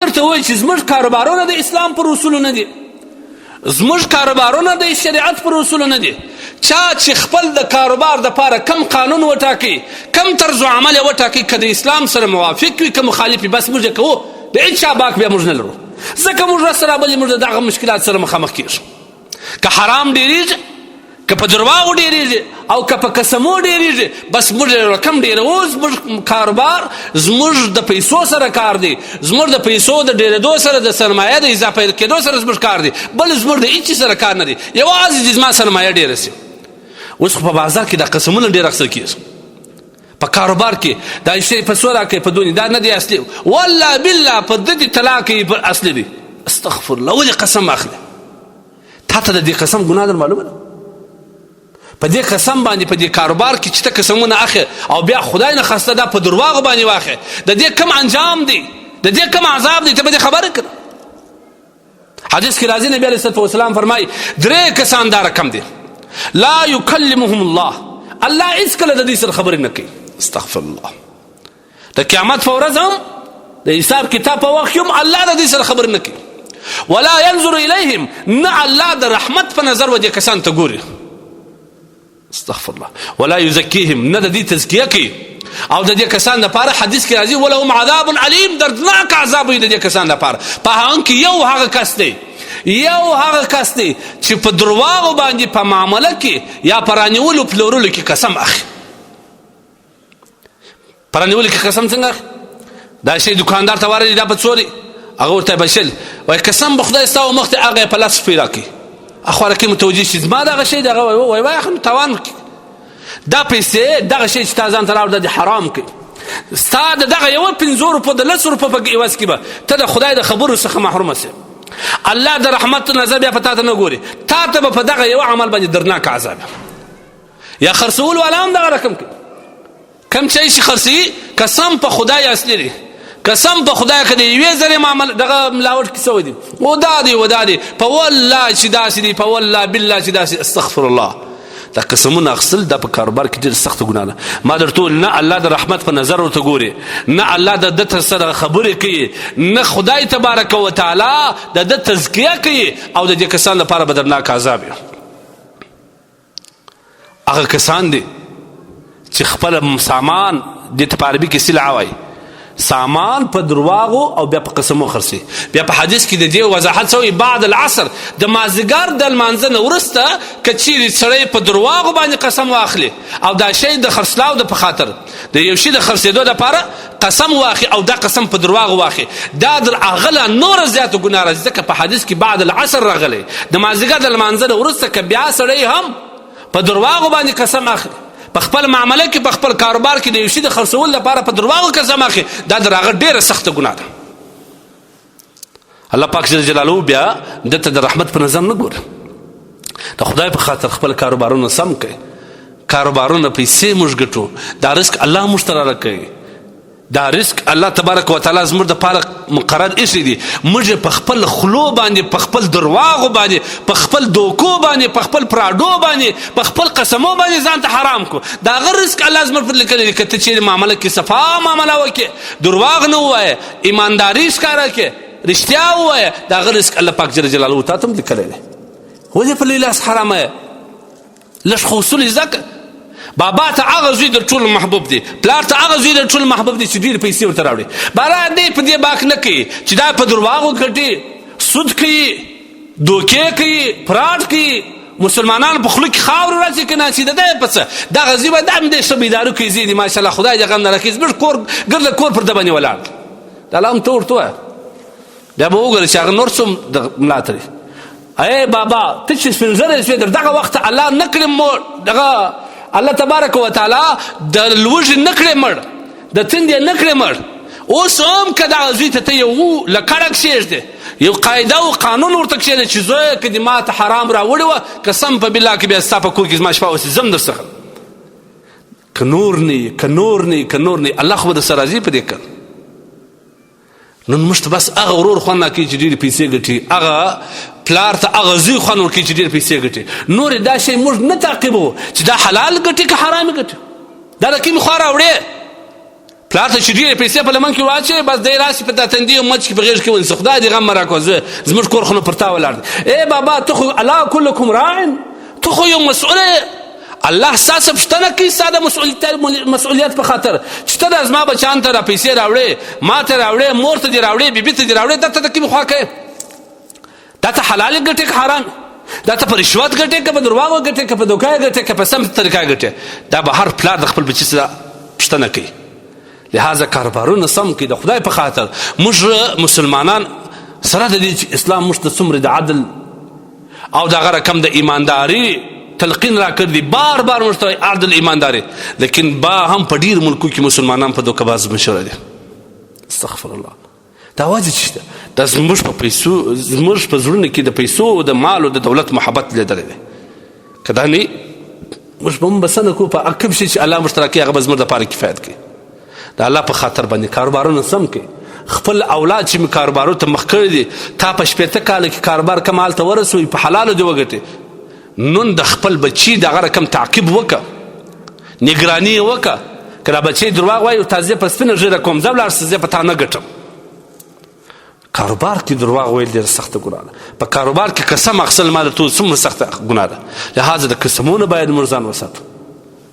ورته وایي چې زموږ کاروبارونه د اسلام پر اصولو نه دي، زموږ کاروبارونه د شریعت پر اصولو نه دي. چا چې خپل د کاروبار دپاره کم قانون وټاکي، کم طرز عمل یې وټاکي، که د اسلام سره موافق وي که مخالف وي، بس موږ یې کوو، د هېچا باک بیا موږ نه لرو. ځکه موږ ورځ رابلې موږ د دغه مشکلات سره مخامخ کېږو. که حرام ډېرېږي، که په درواغو ډېرېږي او که په قسمو ډېرېږي، بس موږ یې رقم ډېروو. زموږ کاروبار زموږ د پیسو سره کار دی، زموږ د پیسو د ډېرېدو سره، د سرمایه د اضافه کېدو سره زموږ کار دی، بل زموږ د هېڅ سره کار نه دی. یوازې چې زما سرمایه ډېره سي. اوس خو په بازار کې دا قسمونه ډېر اخیستل کېږي. په کاروبار کې دا شی په څو راکوي، په دونې، دا نه دی اصلي. والله بالله په ده دې طلاق کوي، پر اصلي دی. استغفر الله، ولې قسم اخلي؟ تا ته د دې قسم ګناه در معلومه ده؟ په دې قسم باندې په دې کاروبار کې چې ته قسمونه اخلې او بیا خدای نه خواسته دا په درواغو باندې واخلې، د دې کم انجام دی، د دې کم عذاب دی، ته به دې خبره کړه. حدیث کې راځي نبي علیه الصلاة والسلام فرمایي 3 کسان دا رقم دي لا یکلمهم الله، الله هېڅکله د دوی سره خبرې نه کوي. استغفر الله. د قیامت په ورځ هم، د حساب کتاب په وخت هم الله د دوی سره خبرې نه کوي. ولا ينظر الیهم، نه الله د رحمت په نظر و دې کسان ته ګوري. استغفر الله. ولا یزکیهم، نه د دې تزکیه کوي. او د دې کسان لپاره حدیث کې راځي ولهم عذاب علیم، دردناک عذاب وي د دې کسان لپاره. په هغه کې یو هغه کس دی، یو هغه کس دی چې په درواغو باندې په معامله کې یا په رانیولو پلورلو کې قسم اخلي. په رانیولو کې قسم څنګه اخلي؟ دا شی دکاندار ته ورغی، دا په څو دی؟ هغه ورته بشل وایي قسم به خدای ستا و مخ ته هغه یې په لاس روپۍ راکړي. اخواره کې متوجه شي زما دغه شی دی، هغه وایي وایي اخلم تاوان وکړي. دا پیسې دغه شی چې تا ځان ته راوړه دا حرام کوي. ستا د دغه یوه 50 روپو د 10 روپو په عوض کې به ته د خدای د خبرو څخه محرومه سې. الله د رحمت نظر بیا په تا ته نه ګوري، تا ته به په دغه یو عمل باندې درناک عذاب. یا خرڅول والا هم دغه رقم کوي. کم شی چې خرڅوي قسم په خدای اصلي دی، قسم په خدای که د یوې ذرې معامله دغه ملاوټ کیسه وي و دا دی و دا دی، په والله چې داسې دي، په والله بالله چې داسې. استغفر الله. دا قسمونه اخیستل دا په کاروبار کې ډېره سخته ګناه ده. ما درته وویل نه الله د رحمت په نظر ورته ګوري، نه الله د ده سره خبرې کوي، نه خدای تبارک وتعالی د ده تزکیه کوي، او د دې کسان لپاره به درناک عذاب وي. هغه کسان دي چې خپل سامان دې ته په عربي کې سلعه وایي، سامان په درواغو او بیا په قسمو خرڅي. بیا په حدیث کې د دې وضاحت شوی بعد العصر، د مازدیګر د لمانځه نه وروسته که چیرې سړی په درواغو باندې قسم واخلي او دا شی د خرڅلاو د په خاطر د یو شي د خرڅېدو دپاره قسم واخلي او دا قسم په درواغو واخلي، دا در هغه لا نوره زیاته ګناه راځي. ځکه په حدیث کې بعد العصر راغلی، د مازدیګر د لمانځه نه وروسته که بیا سړی هم په درواغو باندې قسم اخلي، په خپل معامله کې په خپل کاروبار کې د یو شي د خرڅولو لپاره په درواغو قسم اخلي، دا در هغه ډېره سخته ګناه ده. الله پاک جل جلاله بیا دته د رحمت په نظر نه ګوري. د خدای په خاطر خپل کاروبارونه سم کوي. کاروبارونه پیسې موږ ګټو، دا رزق الله موږ ته راکوي، دا رزق الله تبارک وتعالی زموږ دپاره مقرر ایښی دي. موږ په خپل خلو باندې، په خپل درواغو باندې، په خپل دوکو باندې، په خپل پراډو باندې، په خپل قسمو باندې ځان ته حرام کو. دا هغه رزق الله زموږ پر لیکلی دی. که ته چیرې معامله کې صفا معامله وکړې، درواغ نه ووایې، ایمانداري ښکاره کړې، رښتیا ووایې، دا هغه رزق الله پاک جل جلاله تا ته هم لیکلی دی. ولې په لوی لاس حرامه یې؟ لږ خو اصول یې زده کړه. بابا ته هغه زوی در ټول محبوب دی، پلار ته هغه زوی در ټول محبوب دی چې ډېرې پیسې ورته راوړي. بارا دی په دې باک نه کوي چې دا په درواغو ګټي، سود کوي، دوکې کوي، فراډ کوي، مسلمانانو په خوله کې خاورې راځي که نه چې د دی په څه دغه زوی به دا هم دی ښه بیدارو کوي زی دي ماشاءالله خدای دې غم نه راکړي. زموږ کور ګرده کور پر ده باندې ولاړ دی. دا لا هم ته ورته وایه، بیا به وګورې چې هغه نور څوم د ملا تړي. ای بابا ته چې سپین زری شوې در دغه وخت الله نه کړې مور دغه الله تبارک وتعالی د لوږې نه کړې مړ، د تندې نه کړې مړ. اوس هم که دغه زوی ته یو لکړه کښېږدې، یو قاعده او قانون ورته کښېږدې چې زویه که دې ما ته حرام راوړې وه، قسم په بالله کې بیا ستا په کور کې زما شپه اوسي ځم در څخه. که نور نه که نور نه که نور نه الله خو به درسره راځي په دې کار. نن موږ ته بس هغه ورور خوند راکوي چې ډېرې پیسې ګټي، هغه پلار ته هغه زوی خوند ورکوي چې ډېرې پیسې ګټي. نورې دا شی موږ نه تعقیبوو چې دا حلال ګټي که حرام ګټي، دا د کومې خوا راوړې، پلار ته چې ډېرې پیسې په لمن کې واچوې بس دی راسي په تا تندي او مچ کې په غېږ کې ونیسي خدای دې غم مه راکوه زموږ کور خو نو پر تا ولاړ دی ای بابا ته خو الا کلکم راعن ته خو یو مسؤل الله ستا څه پوښتنه کوي ستا د مسؤلیت په خاطر چې ته زما بچیانو ته را پیسې راوړې ما ته راوړې مور ته دې راوړې بیبي ته دې راوړې دا ته د کومې خوا کوې دا ته حلالې ګټې که حرام دا ته په رشوت ګټې که په درواغو ګټې که په دوکه ګټې که په سم طریقه ګټې دا به هر پلار د خپل بچي سره پوښتنه کوي لہذا کاروبارونه سم کړي د خدای په خاطر موږ مسلمانان سره د دې چې اسلام موږ ته څومره د عدل او دغه رقم د ایمانداري تلقین را کړ دي بار بار موږ ته عدل ایمانداري لیکن با هم په ډېر ملکو کې مسلمانان په دوکهباز مشهوره دي استغفر الله دا وجه چې دا زموږ په پیسو زموږ په زړونو کې د پیسو د مال او د دولت محبت لیدلی دی که دا نه موږ به هم بسنه کوو په کوم شي چې الله موږ ته راکوي هغه به زموږ دپاره کفایت کوي د الله په خاطر باندې کاروبارونه سم کړي خپل اولاد چې مې کاروبارو ته مخ کړی دي تا په 15 کاله کې کاروبار کوم حال ته ورسوي په حلالو دې وګټې نن د خپل بچي دغه رقم تعقیب وکړه نګراني یې وکړه که دا بچی درواغ وایي تا زه په سپینه ږیره کوم زه ولاړ زه په تا نه ګټم کاروبار کې درواغ ویل ډېره سخته ګناه ده په کاروبار کې قسم اخیستل ما درته څومره سخته ګناه ده لهذا د قسمونو باید موږ ځان وساتو